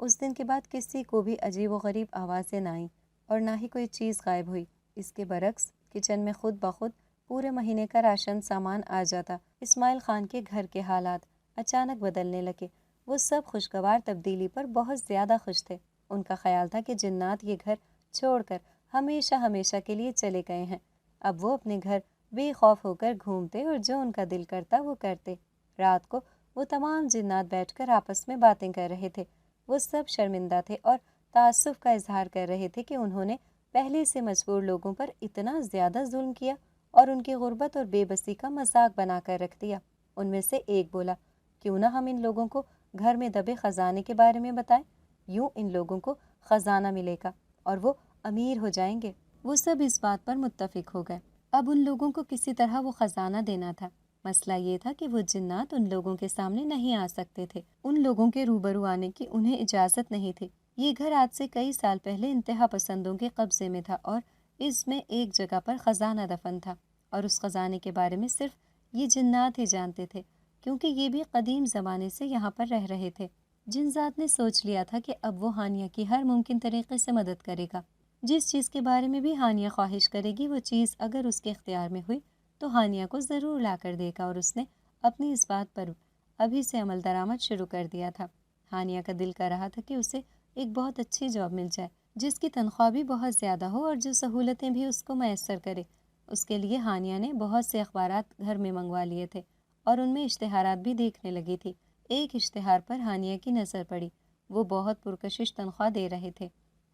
اس دن کے بعد کسی کو بھی عجیب و غریب آوازیں نہ آئیں اور نہ ہی کوئی چیز غائب ہوئی۔ اس کے برعکس کچن میں خود بخود پورے مہینے کا راشن سامان آ جاتا۔ اسماعیل خان کے گھر کے حالات اچانک بدلنے لگے۔ وہ سب خوشگوار تبدیلی پر بہت زیادہ خوش تھے۔ ان کا خیال تھا کہ جنات یہ گھر چھوڑ کر ہمیشہ ہمیشہ کے لیے چلے گئے ہیں۔ اب وہ اپنے گھر بے خوف ہو کر گھومتے اور جو ان کا دل کرتا وہ کرتے۔ رات کو وہ تمام جنات بیٹھ کر آپس میں باتیں کر رہے تھے۔ وہ سب شرمندہ تھے اور تعصب کا اظہار کر رہے تھے کہ انہوں نے پہلے سے مجبور لوگوں پر اتنا زیادہ ظلم کیا اور ان کی غربت اور بے بسی کا مذاق بنا کر رکھ دیا۔ ان میں سے ایک بولا، کیوں نہ ہم ان لوگوں کو گھر میں دبے خزانے کے بارے میں بتائیں، یوں ان لوگوں کو خزانہ ملے گا اور وہ امیر ہو جائیں گے۔ وہ سب اس بات پر متفق ہو گئے۔ اب ان لوگوں کو کسی طرح وہ خزانہ دینا تھا۔ مسئلہ یہ تھا کہ وہ جنات ان لوگوں کے سامنے نہیں آ سکتے تھے، ان لوگوں کے روبرو آنے کی انہیں اجازت نہیں تھی۔ یہ گھر آج سے کئی سال پہلے انتہا پسندوں کے قبضے میں تھا اور اس میں ایک جگہ پر خزانہ دفن تھا، اور اس خزانے کے بارے میں صرف یہ جنات ہی جانتے تھے، کیونکہ یہ بھی قدیم زمانے سے یہاں پر رہ رہے تھے۔ جن ذات نے سوچ لیا تھا کہ اب وہ ہانیہ کی ہر ممکن طریقے سے مدد کرے گا۔ جس چیز کے بارے میں بھی ہانیہ خواہش کرے گی وہ چیز اگر اس کے اختیار میں ہوئی تو ہانیہ کو ضرور لا کر دے گا، اور اس نے اپنی اس بات پر ابھی سے عمل درآمد شروع کر دیا تھا۔ ہانیہ کا دل کر رہا تھا کہ اسے ایک بہت اچھی جاب مل جائے جس کی تنخواہ بھی بہت زیادہ ہو اور جو سہولتیں بھی اس کو میسر کرے۔ اس کے لیے ہانیہ نے بہت سے اخبارات گھر میں منگوا لیے تھے اور ان میں اشتہارات بھی دیکھنے لگی تھی۔ ایک اشتہار پر ہانیہ کی نظر پڑی، وہ بہت پرکشش تنخواہ دے رہے تھے۔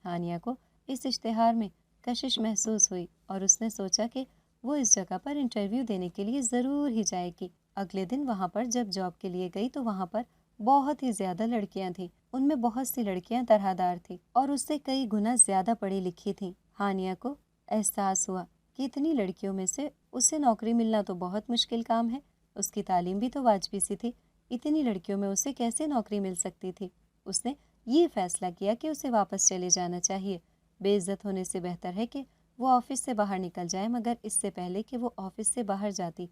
ہانیہ کو اس اشتہار میں کشش محسوس ہوئی اور اس نے سوچا کہ وہ اس جگہ پر انٹرویو دینے کے لیے ضرور ہی جائے گی۔ اگلے دن وہاں پر جب جاب کے لیے گئی تو وہاں پر بہت ہی زیادہ لڑکیاں تھیں۔ ان میں بہت سی لڑکیاں طرح دار تھیں اور اس سے کئی گنا زیادہ پڑھی لکھی تھیں۔ ہانیہ کو احساس ہوا کہ اتنی لڑکیوں میں سے اسے نوکری ملنا تو بہت مشکل کام ہے۔ اس کی تعلیم بھی تو واجبی سی تھی، اتنی لڑکیوں میں اسے کیسے نوکری مل سکتی تھی؟ اس نے یہ فیصلہ کیا کہ اسے واپس چلے جانا چاہیے۔ بے عزت ہونے سے بہتر ہے کہ وہ آفس سے باہر نکل جائے، مگر اس سے پہلے کہ وہ آفس سے باہر جاتی،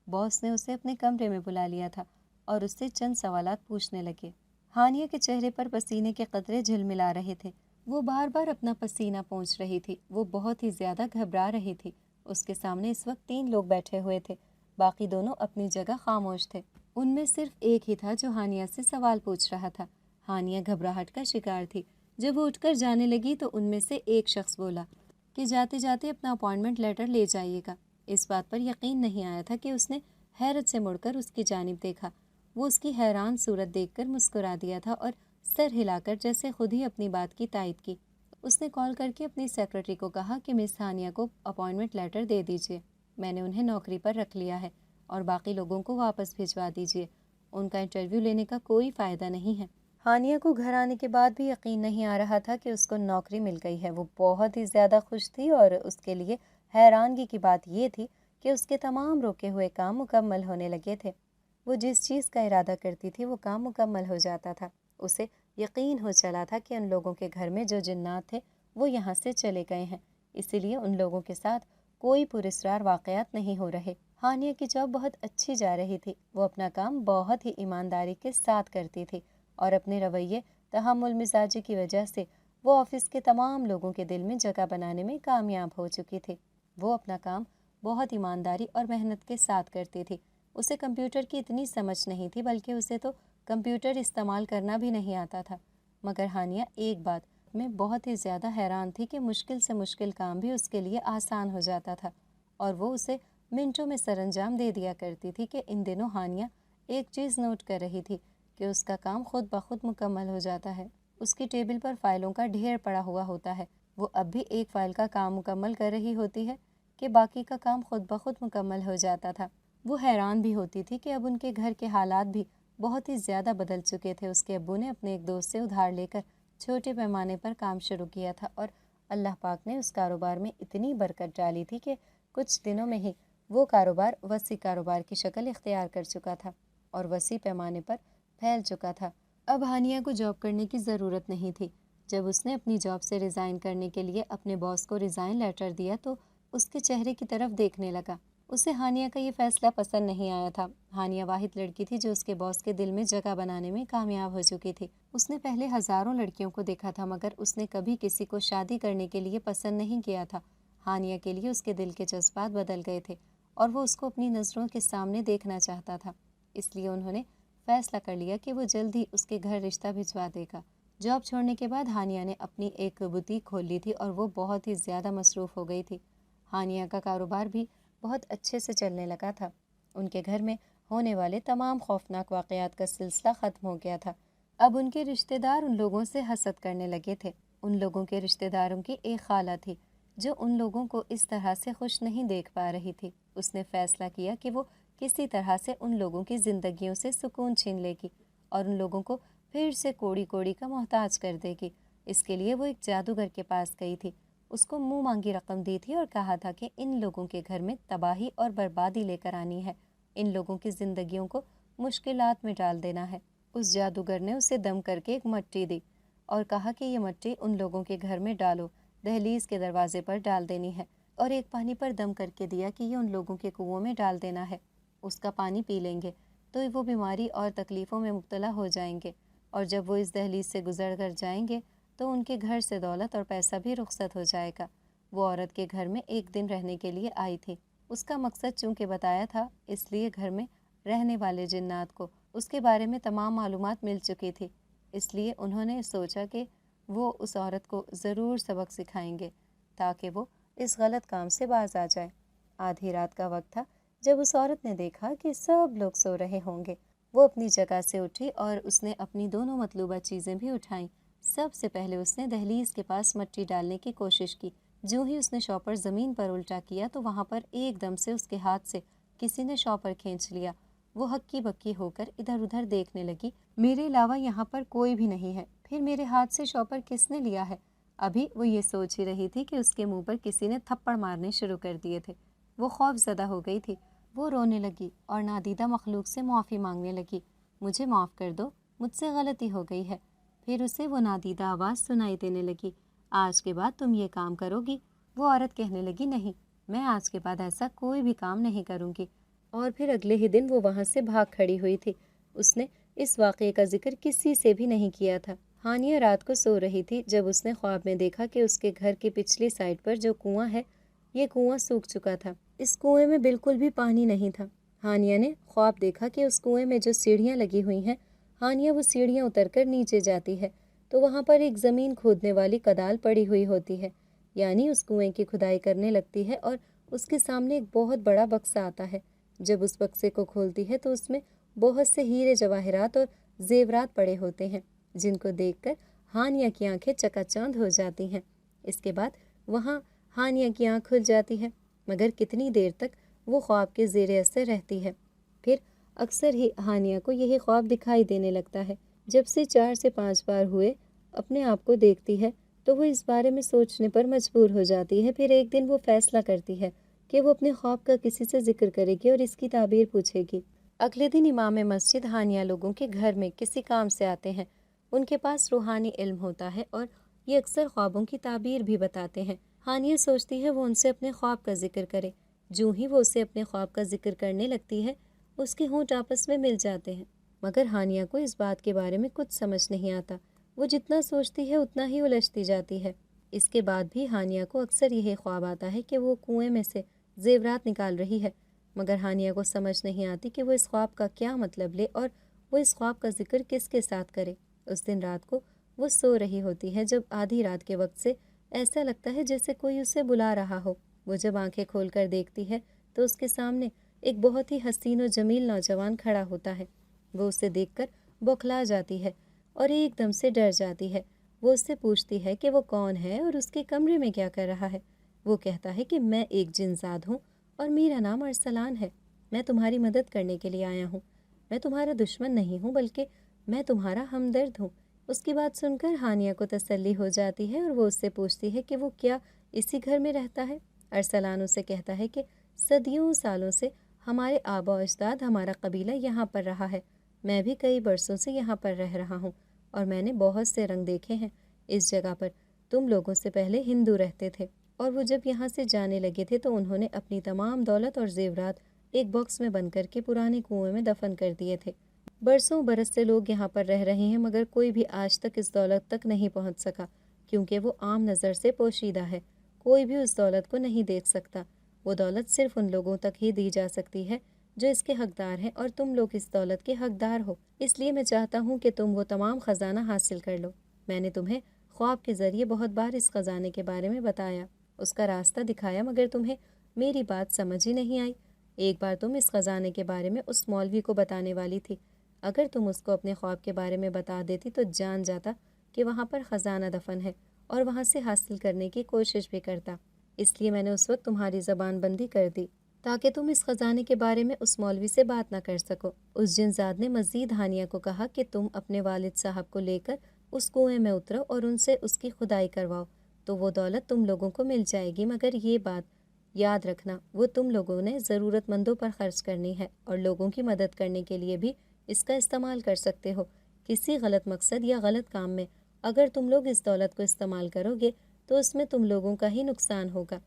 باس نے اسے اپنے کمرے میں بلا لیا تھا اور اس سے چند سوالات پوچھنے لگے۔ ہانیہ کے چہرے پر پسینے کے قطرے جھلملا رہے تھے، وہ بار بار اپنا پسینہ پونچھ رہی تھی، وہ بہت ہی زیادہ گھبرا رہی تھی۔ اس کے سامنے اس وقت 3 لوگ بیٹھے ہوئے تھے، باقی دونوں اپنی جگہ خاموش تھے۔ ان میں صرف ایک ہی تھا جو ہانیہ سے سوال پوچھ رہا تھا۔ ہانیہ گھبراہٹ کا شکار تھی۔ جب وہ اٹھ کر جانے لگی تو ان میں سے ایک شخص بولا کہ جاتے جاتے اپنا اپائنٹمنٹ لیٹر لے جائیے گا۔ اس بات پر یقین نہیں آیا تھا کہ اس نے حیرت سے مڑ کر اس کی جانب دیکھا۔ وہ اس کی حیران صورت دیکھ کر مسکرا دیا تھا اور سر ہلا کر جیسے خود ہی اپنی بات کی تائید کی۔ اس نے کال کر کے اپنی سیکرٹری کو کہا کہ مس ہانیہ کو اپائنٹمنٹ لیٹر دے دیجیے، میں نے انہیں نوکری پر رکھ لیا ہے، اور باقی لوگوں کو واپس بھجوا دیجیے، ان کا انٹرویو لینے کا کوئی فائدہ نہیں ہے۔ ہانیہ کو گھر آنے کے بعد بھی یقین نہیں آ رہا تھا کہ اس کو نوکری مل گئی ہے۔ وہ بہت ہی زیادہ خوش تھی اور اس کے لیے حیرانگی کی بات یہ تھی کہ اس کے تمام روکے ہوئے کام مکمل ہونے لگے تھے۔ وہ جس چیز کا ارادہ کرتی تھی وہ کام مکمل ہو جاتا تھا۔ اسے یقین ہو چلا تھا کہ ان لوگوں کے گھر میں جو جنات تھے وہ یہاں سے چلے گئے ہیں، اسی لیے ان لوگوں کے ساتھ کوئی پراسرار واقعات نہیں ہو رہے۔ ہانیہ کی جاب بہت اچھی جا رہی تھی، وہ اپنا کام بہت ہی ایمانداری کے ساتھ کرتی تھی اور اپنے رویے تحمل مزاجی کی وجہ سے وہ آفس کے تمام لوگوں کے دل میں جگہ بنانے میں کامیاب ہو چکی تھی۔ وہ اپنا کام بہت ایمانداری اور محنت کے ساتھ کرتی تھی۔ اسے کمپیوٹر کی اتنی سمجھ نہیں تھی، بلکہ اسے تو کمپیوٹر استعمال کرنا بھی نہیں آتا تھا، مگر ہانیہ ایک بات میں بہت ہی زیادہ حیران تھی کہ مشکل سے مشکل کام بھی اس کے لیے آسان ہو جاتا تھا اور وہ اسے منٹوں میں سر انجام دے دیا کرتی تھی کہ ان دنوں ہانیہ ایک چیز نوٹ کر رہی تھی کہ اس کا کام خود بخود مکمل ہو جاتا ہے۔ اس کی ٹیبل پر فائلوں کا ڈھیر پڑا ہوا ہوتا ہے، وہ اب بھی ایک فائل کا کام مکمل کر رہی ہوتی ہے کہ باقی کا کام خود بخود مکمل ہو جاتا تھا۔ وہ حیران بھی ہوتی تھی کہ اب ان کے گھر کے حالات بھی بہت ہی زیادہ بدل چکے تھے۔ اس کے ابو نے اپنے ایک دوست سے ادھار لے کر چھوٹے پیمانے پر کام شروع کیا تھا اور اللہ پاک نے اس کاروبار میں اتنی برکت ڈالی تھی کہ کچھ دنوں میں ہی وہ کاروبار وسیع کاروبار کی شکل اختیار کر چکا تھا اور وسیع پیمانے پر پھیل چکا تھا۔ اب ہانیہ کو جاب کرنے کی ضرورت نہیں تھی۔ جب اس نے اپنی جاب سے ریزائن کرنے کے لیے اپنے باس کو ریزائن لیٹر دیا تو اس کے چہرے کی طرف دیکھنے لگا۔ اسے ہانیہ کا یہ فیصلہ پسند نہیں آیا تھا۔ ہانیہ واحد لڑکی تھی جو اس کے باس کے دل میں جگہ بنانے میں کامیاب ہو چکی تھی۔ اس نے پہلے ہزاروں لڑکیوں کو دیکھا تھا مگر اس نے کبھی کسی کو شادی کرنے کے لیے پسند نہیں کیا تھا۔ ہانیہ کے لیے اس کے دل کے جذبات بدل گئے تھے اور وہ اس کو اپنی نظروں کے سامنے دیکھنا چاہتا تھا، اس لیے انہوں نے فیصلہ کر لیا کہ وہ جلد ہی اس کے گھر رشتہ بھجوا دے گا۔ جاب چھوڑنے کے بعد ہانیہ نے اپنی ایک بوتیک کھول لی تھی اور وہ بہت ہی زیادہ مصروف ہو گئی تھی۔ ہانیہ کا کاروبار بھی بہت اچھے سے چلنے لگا تھا۔ ان کے گھر میں ہونے والے تمام خوفناک واقعات کا سلسلہ ختم ہو گیا تھا۔ اب ان کے رشتہ دار ان لوگوں سے حسد کرنے لگے تھے۔ ان لوگوں کے رشتہ داروں کی ایک خالہ تھی جو ان لوگوں کو اس طرح سے خوش نہیں دیکھ پا رہی تھی۔ اس نے فیصلہ کیا کہ وہ کسی طرح سے ان لوگوں کی زندگیوں سے سکون چھین لے گی اور ان لوگوں کو پھر سے کوڑی کوڑی کا محتاج کر دے گی۔ اس کے لیے وہ ایک جادوگر کے پاس گئی تھی، اس کو منہ مانگی رقم دی تھی اور کہا تھا کہ ان لوگوں کے گھر میں تباہی اور بربادی لے کر آنی ہے، ان لوگوں کی زندگیوں کو مشکلات میں ڈال دینا ہے۔ اس جادوگر نے اسے دم کر کے ایک مٹی دی اور کہا کہ یہ مٹی ان لوگوں کے گھر میں ڈالو، دہلیز کے دروازے پر ڈال دینی ہے، اور ایک پانی پر دم کر کے دیا کہ یہ ان لوگوں کے کنووں میں ڈال دینا ہے۔ اس کا پانی پی لیں گے تو وہ بیماری اور تکلیفوں میں مبتلا ہو جائیں گے، اور جب وہ اس دہلیز سے گزر کر جائیں گے تو ان کے گھر سے دولت اور پیسہ بھی رخصت ہو جائے گا۔ وہ عورت کے گھر میں ایک دن رہنے کے لیے آئی تھی۔ اس کا مقصد چونکہ بتایا تھا، اس لیے گھر میں رہنے والے جنات کو اس کے بارے میں تمام معلومات مل چکی تھی، اس لیے انہوں نے سوچا کہ وہ اس عورت کو ضرور سبق سکھائیں گے تاکہ وہ اس غلط کام سے باز آ جائے۔ آدھی رات کا وقت تھا جب اس عورت نے دیکھا کہ سب لوگ سو رہے ہوں گے۔ وہ اپنی جگہ سے اٹھی اور اس نے اپنی دونوں مطلوبہ چیزیں بھی اٹھائیں۔ سب سے پہلے اس نے دہلیز کے پاس مٹی ڈالنے کی کوشش کی۔ جو ہی اس نے شاپر زمین پر الٹا کیا تو وہاں پر ایک دم سے اس کے ہاتھ سے کسی نے شاپر کھینچ لیا۔ وہ ہکی بکی ہو کر ادھر ادھر دیکھنے لگی، میرے علاوہ یہاں پر کوئی بھی نہیں ہے، پھر میرے ہاتھ سے شاپر کس نے لیا ہے؟ ابھی وہ یہ سوچ ہی رہی تھی کہ اس کے منہ پر کسی نے تھپڑ مارنے شروع کر دیے تھے۔ وہ خوف زدہ ہو گئی تھی۔ وہ رونے لگی اور نادیدہ مخلوق سے معافی مانگنے لگی، مجھے معاف کر دو، مجھ سے غلطی ہو گئی ہے۔ پھر اسے وہ نادیدہ آواز سنائی دینے لگی، آج کے بعد تم یہ کام کرو گی؟ وہ عورت کہنے لگی، نہیں، میں آج کے بعد ایسا کوئی بھی کام نہیں کروں گی۔ اور پھر اگلے ہی دن وہ وہاں سے بھاگ کھڑی ہوئی تھی۔ اس نے اس واقعے کا ذکر کسی سے بھی نہیں کیا تھا۔ ہانیہ رات کو سو رہی تھی جب اس نے خواب میں دیکھا کہ اس کے گھر کی پچھلی سائڈ پر جو کنواں ہے، یہ کنواں سوکھ چکا تھا۔ اس کنویں میں بالکل بھی پانی نہیں تھا۔ ہانیہ نے خواب دیکھا کہ اس کنویں میں جو سیڑھیاں لگی ہوئی ہیں، ہانیہ وہ سیڑھیاں اتر کر نیچے جاتی ہے تو وہاں پر ایک زمین کھودنے والی کدال پڑی ہوئی ہوتی ہے، یعنی اس کنویں کی کھدائی کرنے لگتی ہے، اور اس کے سامنے ایک بہت بڑا بکسا آتا ہے۔ جب اس بکسے کو کھولتی ہے تو اس میں بہت سے ہیرے جواہرات اور زیورات پڑے ہوتے ہیں، جن کو دیکھ کر ہانیہ کی آنکھیں چکا چاند ہو جاتی ہیں۔ اس کے بعد وہاں ہانیہ کی آنکھ کھل جاتی ہے، مگر کتنی دیر تک وہ خواب کے زیر اثر رہتی ہے۔ پھر اکثر ہی ہانیہ کو یہی خواب دکھائی دینے لگتا ہے۔ جب سے 4 سے 5 بار ہوئے اپنے آپ کو دیکھتی ہے تو وہ اس بارے میں سوچنے پر مجبور ہو جاتی ہے۔ پھر ایک دن وہ فیصلہ کرتی ہے کہ وہ اپنے خواب کا کسی سے ذکر کرے گی اور اس کی تعبیر پوچھے گی۔ اگلے دن امام مسجد ہانیہ لوگوں کے گھر میں کسی کام سے آتے ہیں۔ ان کے پاس روحانی علم ہوتا ہے اور یہ اکثر خوابوں کی تعبیر بھی بتاتے ہیں۔ ہانیہ سوچتی ہے وہ ان سے اپنے خواب کا ذکر کرے۔ جو ہی وہ اسے اپنے خواب کا ذکر کرنے لگتی ہے، اس کے ہونٹ آپس میں مل جاتے ہیں، مگر ہانیہ کو اس بات کے بارے میں کچھ سمجھ نہیں آتا۔ وہ جتنا سوچتی ہے اتنا ہی الجھتی جاتی ہے۔ اس کے بعد بھی ہانیہ کو اکثر یہی خواب آتا ہے کہ وہ کنویں میں سے زیورات نکال رہی ہے، مگر ہانیہ کو سمجھ نہیں آتی کہ وہ اس خواب کا کیا مطلب لے اور وہ اس خواب کا ذکر کس کے ساتھ کرے۔ اس دن رات کو وہ سو رہی ہوتی ہے جب آدھی رات کے وقت سے ایسا لگتا ہے جیسے کوئی اسے بلا رہا ہو۔ وہ جب آنکھیں کھول کر دیکھتی ہے تو اس کے سامنے ایک بہت ہی حسین و جمیل نوجوان کھڑا ہوتا ہے۔ وہ اسے دیکھ کر بوکھلا جاتی ہے اور ایک دم سے ڈر جاتی ہے۔ وہ اس سے پوچھتی ہے کہ وہ کون ہے اور اس کے کمرے میں کیا کر رہا ہے۔ وہ کہتا ہے کہ میں ایک جنزاد ہوں اور میرا نام ارسلان ہے، میں تمہاری مدد کرنے کے لیے آیا ہوں۔ میں تمہارا دشمن نہیں ہوں بلکہ میں تمہارا ہمدرد ہوں۔ اس کی بات سن کر ہانیہ کو تسلی ہو جاتی ہے اور وہ اس سے پوچھتی ہے کہ وہ کیا اسی گھر میں رہتا ہے۔ ارسلان اسے کہتا ہے کہ صدیوں سالوں سے ہمارے آبا و اجداد، ہمارا قبیلہ یہاں پر رہا ہے، میں بھی کئی برسوں سے یہاں پر رہ رہا ہوں اور میں نے بہت سے رنگ دیکھے ہیں۔ اس جگہ پر تم لوگوں سے پہلے ہندو رہتے تھے اور وہ جب یہاں سے جانے لگے تھے تو انہوں نے اپنی تمام دولت اور زیورات ایک باکس میں بند کر کے پرانے کنویں میں دفن کر دیے تھے۔ برسوں برس سے لوگ یہاں پر رہ رہے ہیں مگر کوئی بھی آج تک اس دولت تک نہیں پہنچ سکا، کیونکہ وہ عام نظر سے پوشیدہ ہے، کوئی بھی اس دولت کو نہیں دیکھ سکتا۔ وہ دولت صرف ان لوگوں تک ہی دی جا سکتی ہے جو اس کے حقدار ہیں، اور تم لوگ اس دولت کے حقدار ہو، اس لیے میں چاہتا ہوں کہ تم وہ تمام خزانہ حاصل کر لو۔ میں نے تمہیں خواب کے ذریعے بہت بار اس خزانے کے بارے میں بتایا، اس کا راستہ دکھایا، مگر تمہیں میری بات سمجھ ہی نہیں آئی۔ ایک بار تم اس خزانے کے بارے میں اس مولوی کو بتانے والی تھی، اگر تم اس کو اپنے خواب کے بارے میں بتا دیتی تو جان جاتا کہ وہاں پر خزانہ دفن ہے اور وہاں سے حاصل کرنے کی کوشش بھی کرتا۔ اس لیے میں نے اس وقت تمہاری زبان بندی کر دی تاکہ تم اس خزانے کے بارے میں اس مولوی سے بات نہ کر سکو۔ اس جنزاد نے مزید ہانیہ کو کہا کہ تم اپنے والد صاحب کو لے کر اس کنویں میں اترو اور ان سے اس کی کھدائی کرواؤ تو وہ دولت تم لوگوں کو مل جائے گی، مگر یہ بات یاد رکھنا وہ تم لوگوں نے ضرورت مندوں پر خرچ کرنی ہے اور لوگوں کی مدد کرنے کے لیے بھی اس کا استعمال کر سکتے ہو۔ کسی غلط مقصد یا غلط کام میں اگر تم لوگ اس دولت کو استعمال کرو گے تو اس میں تم لوگوں کا ہی نقصان ہوگا۔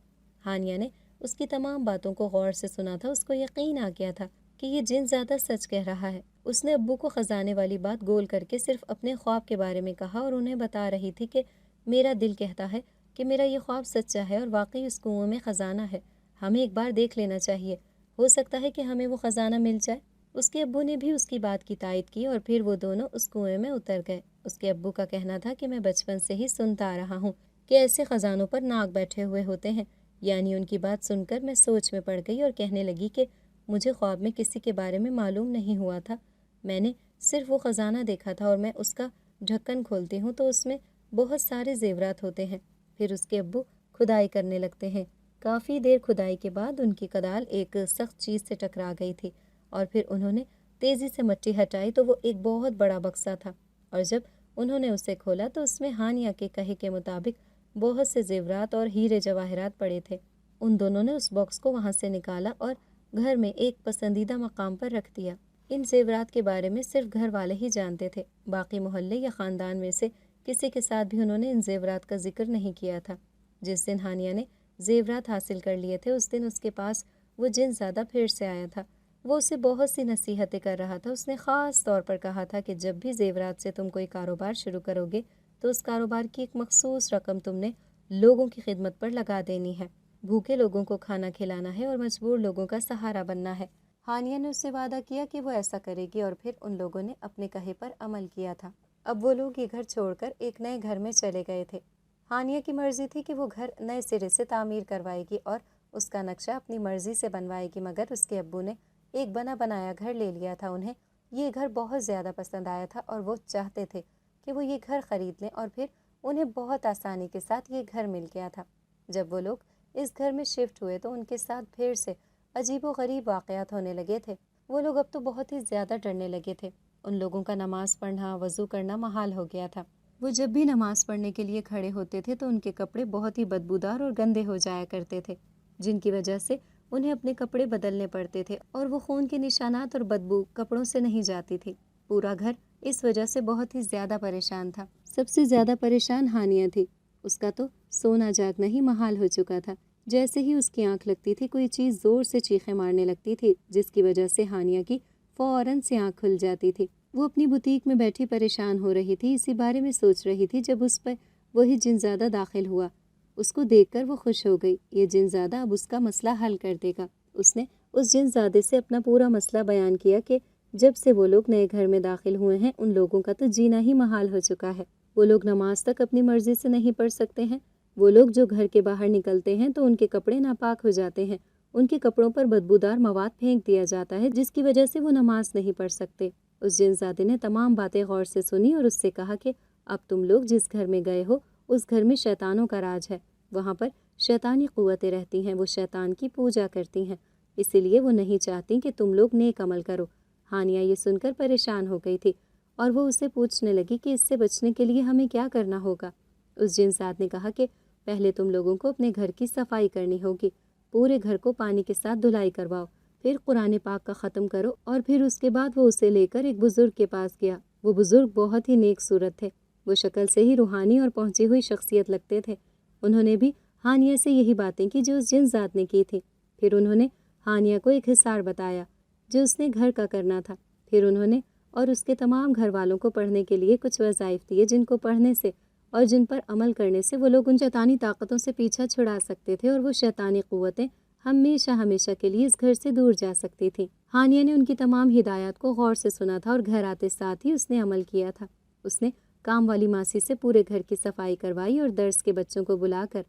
ہانیہ نے اس کی تمام باتوں کو غور سے سنا تھا، اس کو یقین آ گیا تھا کہ یہ جن زیادہ سچ کہہ رہا ہے۔ اس نے ابو کو خزانے والی بات گول کر کے صرف اپنے خواب کے بارے میں کہا اور انہیں بتا رہی تھی کہ میرا دل کہتا ہے کہ میرا یہ خواب سچا ہے اور واقعی اس کنویں میں خزانہ ہے، ہمیں ایک بار دیکھ لینا چاہیے، ہو سکتا ہے کہ ہمیں وہ خزانہ مل جائے۔ اس کے ابو نے بھی اس کی بات کی تائید کی اور پھر وہ دونوں اس کنویں میں اتر گئے۔ اس کے ابو کا کہنا تھا کہ میں بچپن سے ہی سنتا آ رہا ہوں کہ ایسے خزانوں پر ناگ بیٹھے ہوئے ہوتے ہیں، یعنی ان کی بات سن کر میں سوچ میں پڑ گئی اور کہنے لگی کہ مجھے خواب میں کسی کے بارے میں معلوم نہیں ہوا تھا، میں نے صرف وہ خزانہ دیکھا تھا اور میں اس کا ڈھکن کھولتی ہوں تو اس میں بہت سارے زیورات ہوتے ہیں۔ پھر اس کے ابو کھدائی کرنے لگتے ہیں۔ کافی دیر کھدائی کے بعد ان کی کدال ایک سخت چیز سے ٹکرا گئی تھی اور پھر انہوں نے تیزی سے مٹی ہٹائی تو وہ ایک بہت بڑا بکسا تھا، اور جب انہوں نے اسے کھولا تو اس میں ہانیہ کے کہے کے مطابق بہت سے زیورات اور ہیرے جواہرات پڑے تھے۔ ان دونوں نے اس باکس کو وہاں سے نکالا اور گھر میں ایک پسندیدہ مقام پر رکھ دیا۔ ان زیورات کے بارے میں صرف گھر والے ہی جانتے تھے، باقی محلے یا خاندان میں سے کسی کے ساتھ بھی انہوں نے ان زیورات کا ذکر نہیں کیا تھا۔ جس دن ہانیہ نے زیورات حاصل کر لیے تھے اس دن اس کے پاس وہ جن زیادہ پھر سے آیا تھا۔ وہ اسے بہت سی نصیحتیں کر رہا تھا۔ اس نے خاص طور پر کہا تھا کہ جب بھی زیورات سے تم کوئی کاروبار شروع کرو گے تو اس کاروبار کی ایک مخصوص رقم تم نے لوگوں کی خدمت پر لگا دینی ہے، بھوکے لوگوں کو کھانا کھلانا ہے اور مجبور لوگوں کا سہارا بننا ہے۔ ہانیہ نے اس سے وعدہ کیا کہ وہ ایسا کرے گی اور پھر ان لوگوں نے اپنے کہے پر عمل کیا تھا۔ اب وہ لوگ یہ گھر چھوڑ کر ایک نئے گھر میں چلے گئے تھے۔ ہانیہ کی مرضی تھی کہ وہ گھر نئے سرے سے تعمیر کروائے گی اور اس کا نقشہ اپنی مرضی سے بنوائے گی، مگر اس کے ابو نے ایک بنا بنایا گھر لے لیا تھا۔ انہیں یہ گھر بہت زیادہ پسند آیا تھا اور وہ چاہتے تھے کہ وہ یہ گھر خرید لیں، اور پھر انہیں بہت آسانی کے ساتھ یہ گھر مل گیا تھا۔ جب وہ لوگ اس گھر میں شفٹ ہوئے تو ان کے ساتھ پھر سے عجیب و غریب واقعات ہونے لگے تھے۔ وہ لوگ اب تو بہت ہی زیادہ ڈرنے لگے تھے۔ ان لوگوں کا نماز پڑھنا، وضو کرنا محال ہو گیا تھا۔ وہ جب بھی نماز پڑھنے کے لیے کھڑے ہوتے تھے تو ان کے کپڑے بہت ہی بدبودار اور گندے ہو جایا کرتے تھے، جن کی وجہ سے انہیں اپنے کپڑے بدلنے پڑتے تھے اور وہ خون کے نشانات اور بدبو کپڑوں سے نہیں جاتی تھی۔ پورا گھر اس وجہ سے بہت ہی زیادہ پریشان تھا۔ سب سے زیادہ پریشان ہانیہ تھی۔ اس کا تو سونا جاگنا ہی محال ہو چکا تھا۔ جیسے ہی اس کی آنکھ لگتی تھی کوئی چیز زور سے چیخیں مارنے لگتی تھی، جس کی وجہ سے ہانیہ کی فوراً سے آنکھ کھل جاتی تھی۔ وہ اپنی بوتیک میں بیٹھی پریشان ہو رہی تھی، اسی بارے میں سوچ رہی تھی جب اس پر وہی جن زیادہ داخل ہوا۔ اس کو دیکھ کر وہ خوش ہو گئی، یہ جن زیادہ اب اس کا مسئلہ حل کر دے گا۔ اس نے اس جن زادے سے اپنا پورا مسئلہ بیان کیا کہ جب سے وہ لوگ نئے گھر میں داخل ہوئے ہیں ان لوگوں کا تو جینا ہی محال ہو چکا ہے۔ وہ لوگ نماز تک اپنی مرضی سے نہیں پڑھ سکتے ہیں، وہ لوگ جو گھر کے باہر نکلتے ہیں تو ان کے کپڑے ناپاک ہو جاتے ہیں، ان کے کپڑوں پر بدبودار مواد پھینک دیا جاتا ہے جس کی وجہ سے وہ نماز نہیں پڑھ سکتے۔ اس جن زادے نے تمام باتیں غور سے سنی اور اس سے کہا کہ اب تم لوگ جس گھر میں گئے ہو اس گھر میں شیطانوں کا راج ہے، وہاں پر شیطانی قوتیں رہتی ہیں، وہ شیطان کی پوجا کرتی ہیں، اسی لیے وہ نہیں چاہتی کہ تم لوگ نیک عمل کرو۔ ہانیہ یہ سن کر پریشان ہو گئی تھی اور وہ اسے پوچھنے لگی کہ اس سے بچنے کے لیے ہمیں کیا کرنا ہوگا۔ اس جن زاد نے کہا کہ پہلے تم لوگوں کو اپنے گھر کی صفائی کرنی ہوگی، پورے گھر کو پانی کے ساتھ دھلائی کرواؤ، پھر قرآن پاک کا ختم کرو، اور پھر اس کے بعد وہ اسے لے کر ایک بزرگ کے پاس گیا۔ وہ بزرگ بہت ہی نیک صورت تھے، وہ شکل سے ہی روحانی اور پہنچی ہوئی شخصیت لگتے تھے۔ انہوں نے بھی ہانیہ سے یہی باتیں کی جو اس جن زاد نے کی تھی۔ پھر انہوں نے ہانیہ کو ایک حصار بتایا جو اس نے گھر کا کرنا تھا۔ پھر انہوں نے اور اس کے تمام گھر والوں کو پڑھنے کے لیے کچھ وظائف دیے جن کو پڑھنے سے اور جن پر عمل کرنے سے وہ لوگ ان شیطانی طاقتوں سے پیچھا چھڑا سکتے تھے اور وہ شیطانی قوتیں ہمیشہ ہمیشہ کے لیے اس گھر سے دور جا سکتی تھیں۔ ہانیہ نے ان کی تمام ہدایات کو غور سے سنا تھا اور گھر آتے ساتھ ہی اس نے عمل کیا تھا۔ اس نے کام والی ماسی سے پورے گھر کی صفائی کروائی اور درس کے بچوں کو بلا کر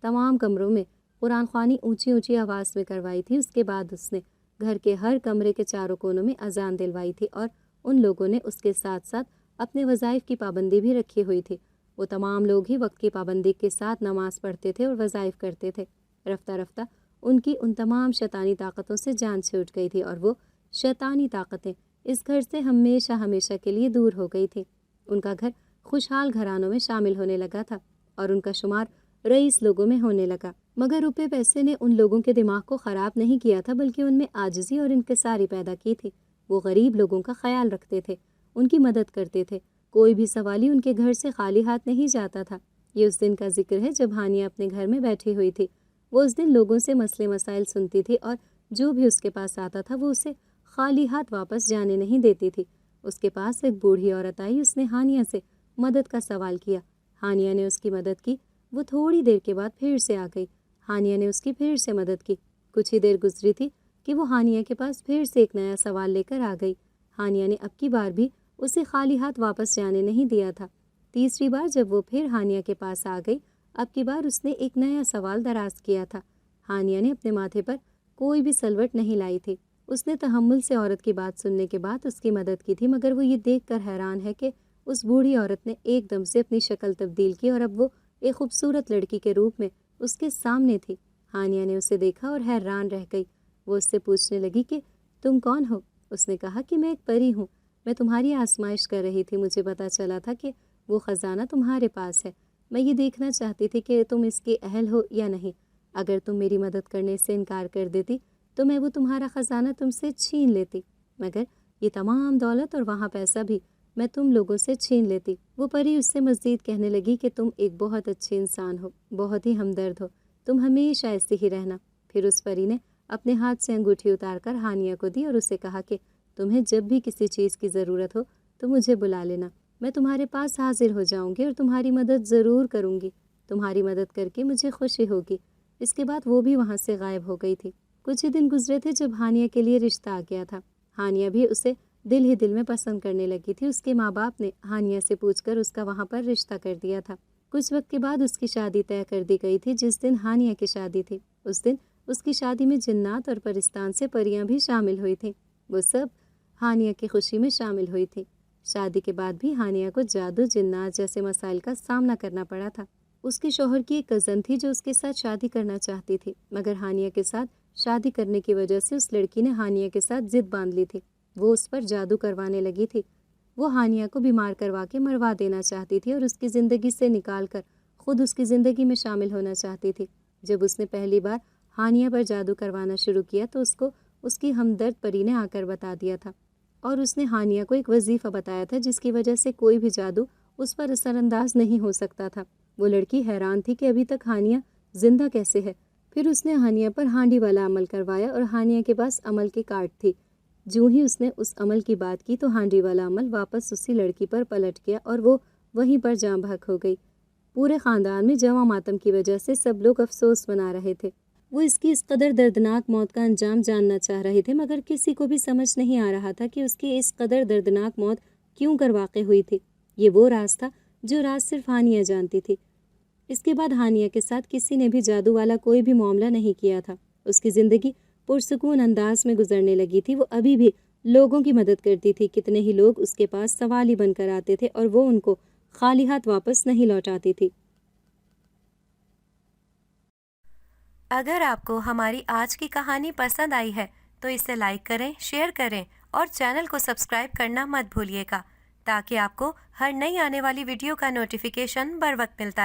تمام کمروں میں قرآن خوانی اونچی اونچی آواز میں کروائی تھی۔ اس کے بعد اس نے گھر کے ہر کمرے کے چاروں کونوں میں اذان دلوائی تھی اور ان لوگوں نے اس کے ساتھ ساتھ اپنے وظائف کی پابندی بھی رکھی ہوئی تھی۔ وہ تمام لوگ ہی وقت کی پابندی کے ساتھ نماز پڑھتے تھے اور وظائف کرتے تھے۔ رفتہ رفتہ ان کی ان تمام شیطانی طاقتوں سے جان چھوٹ گئی تھی اور وہ شیطانی طاقتیں اس گھر سے ہمیشہ ہمیشہ کے لیے دور ہو گئی تھی۔ ان کا گھر خوشحال گھرانوں میں شامل ہونے لگا تھا اور ان کا شمار رئیس لوگوں میں ہونے لگا۔ مگر روپے پیسے نے ان لوگوں کے دماغ کو خراب نہیں کیا تھا، بلکہ ان میں عاجزی اور انکساری پیدا کی تھی۔ وہ غریب لوگوں کا خیال رکھتے تھے، ان کی مدد کرتے تھے۔ کوئی بھی سوالی ان کے گھر سے خالی ہاتھ نہیں جاتا تھا۔ یہ اس دن کا ذکر ہے جب ہانیہ اپنے گھر میں بیٹھی ہوئی تھی۔ وہ اس دن لوگوں سے مسئلے مسائل سنتی تھی اور جو بھی اس کے پاس آتا تھا وہ اسے خالی ہاتھ واپس جانے نہیں دیتی تھی۔ اس کے پاس ایک بوڑھی عورت آئی، اس نے ہانیہ سے مدد کا سوال کیا۔ ہانیہ نے اس کی مدد کی۔ وہ تھوڑی دیر کے بعد پھر سے آ گئی۔ ہانیہ نے اس کی پھر سے مدد کی۔ کچھ ہی دیر گزری تھی کہ وہ ہانیہ کے پاس پھر سے ایک نیا سوال لے کر آ گئی۔ ہانیہ نے اب کی بار بھی اسے خالی ہاتھ واپس جانے نہیں دیا تھا۔ تیسری بار جب وہ پھر ہانیہ کے پاس آ گئی، اب کی بار اس نے ایک نیا سوال دراز کیا تھا۔ ہانیہ نے اپنے ماتھے پر کوئی بھی سلوٹ نہیں لائی تھی۔ اس نے تحمل سے عورت کی بات سننے کے بعد اس کی مدد کی تھی، مگر وہ یہ دیکھ کر حیران ہے کہ اس بوڑھی عورت نے ایک دم سے اپنی شکل تبدیل کی اور اب وہ ایک خوبصورت لڑکی کے روپ میں اس کے سامنے تھی۔ ہانیہ نے اسے دیکھا اور حیران رہ گئی۔ وہ اس سے پوچھنے لگی کہ تم کون ہو؟ اس نے کہا کہ میں ایک پری ہوں، میں تمہاری آزمائش کر رہی تھی۔ مجھے پتہ چلا تھا کہ وہ خزانہ تمہارے پاس ہے۔ میں یہ دیکھنا چاہتی تھی کہ تم اس کے اہل ہو یا نہیں۔ اگر تم میری مدد کرنے سے انکار کر دیتی تو میں وہ تمہارا خزانہ تم سے چھین لیتی، مگر یہ تمام دولت اور وہاں پیسہ بھی میں تم لوگوں سے چھین لیتی۔ وہ پری اس سے مزید کہنے لگی کہ تم ایک بہت اچھے انسان ہو، بہت ہی ہمدرد ہو، تم ہمیشہ ایسے ہی رہنا۔ پھر اس پری نے اپنے ہاتھ سے انگوٹھی اتار کر ہانیہ کو دی اور اسے کہا کہ تمہیں جب بھی کسی چیز کی ضرورت ہو تو مجھے بلا لینا، میں تمہارے پاس حاضر ہو جاؤں گی اور تمہاری مدد ضرور کروں گی۔ تمہاری مدد کر کے مجھے خوشی ہوگی۔ اس کے بعد وہ بھی وہاں سے غائب ہو گئی تھی۔ کچھ ہی دن گزرے تھے جب ہانیہ کے لیے رشتہ آ گیا تھا۔ ہانیہ بھی اسے دل ہی دل میں پسند کرنے لگی تھی۔ اس کے ماں باپ نے ہانیہ سے پوچھ کر اس کا وہاں پر رشتہ کر دیا تھا۔ کچھ وقت کے بعد اس کی شادی طے کر دی گئی تھی۔ جس دن ہانیہ کی شادی تھی اس دن اس کی شادی میں جنات اور پرستان سے پریاں بھی شامل ہوئی تھیں۔ وہ سب ہانیہ کی خوشی میں شامل ہوئی تھی۔ شادی کے بعد بھی ہانیہ کو جادو، جنات جیسے مسائل کا سامنا کرنا پڑا تھا۔ اس کے شوہر کی ایک کزن تھی جو اس کے ساتھ شادی کرنا چاہتی تھی، مگر ہانیہ کے ساتھ شادی کرنے کی وجہ سے اس لڑکی نے ہانیہ کے ساتھ ضد باندھ لی تھی۔ وہ اس پر جادو کروانے لگی تھی۔ وہ ہانیہ کو بیمار کروا کے مروا دینا چاہتی تھی اور اس کی زندگی سے نکال کر خود اس کی زندگی میں شامل ہونا چاہتی تھی۔ جب اس نے پہلی بار ہانیہ پر جادو کروانا شروع کیا تو اس کو اس کی ہمدرد پری نے آ کر بتا دیا تھا اور اس نے ہانیہ کو ایک وظیفہ بتایا تھا جس کی وجہ سے کوئی بھی جادو اس پر اثر انداز نہیں ہو سکتا تھا۔ وہ لڑکی حیران تھی کہ ابھی تک ہانیہ زندہ کیسے ہے۔ پھر اس نے ہانیہ پر ہانڈی والا عمل کروایا اور ہانیہ کے پاس عمل کی کارڈ تھی۔ جو ہی اس نے اس عمل کی بات کی تو ہانڈی والا عمل واپس اسی لڑکی پر پلٹ گیا اور وہ وہیں پر جاں بحق ہو گئی۔ پورے خاندان میں جواں ماتم کی وجہ سے سب لوگ افسوس منا رہے تھے۔ وہ اس کی اس قدر دردناک موت کا انجام جاننا چاہ رہے تھے، مگر کسی کو بھی سمجھ نہیں آ رہا تھا کہ اس کی اس قدر دردناک موت کیوں کر واقع ہوئی تھی۔ یہ وہ راز تھا جو راز صرف ہانیہ جانتی تھی۔ اس کے بعد ہانیہ کے ساتھ کسی نے بھی جادو والا کوئی بھی معاملہ نہیں کیا تھا۔ اس کی زندگی پرسکون انداز میں گزرنے لگی تھی۔ وہ ابھی بھی لوگوں کی مدد کرتی تھی۔ کتنے ہی لوگ اس کے پاس سوالی بن کر آتے تھے اور وہ ان کو خالی ہاتھ واپس نہیں لوٹاتی تھی۔ اگر آپ کو ہماری آج کی کہانی پسند آئی ہے تو اسے لائک کریں، شیئر کریں اور چینل کو سبسکرائب کرنا مت بھولیے گا تاکہ آپ کو ہر نئی آنے والی ویڈیو کا نوٹیفیکیشن بر وقت ملتا رہے۔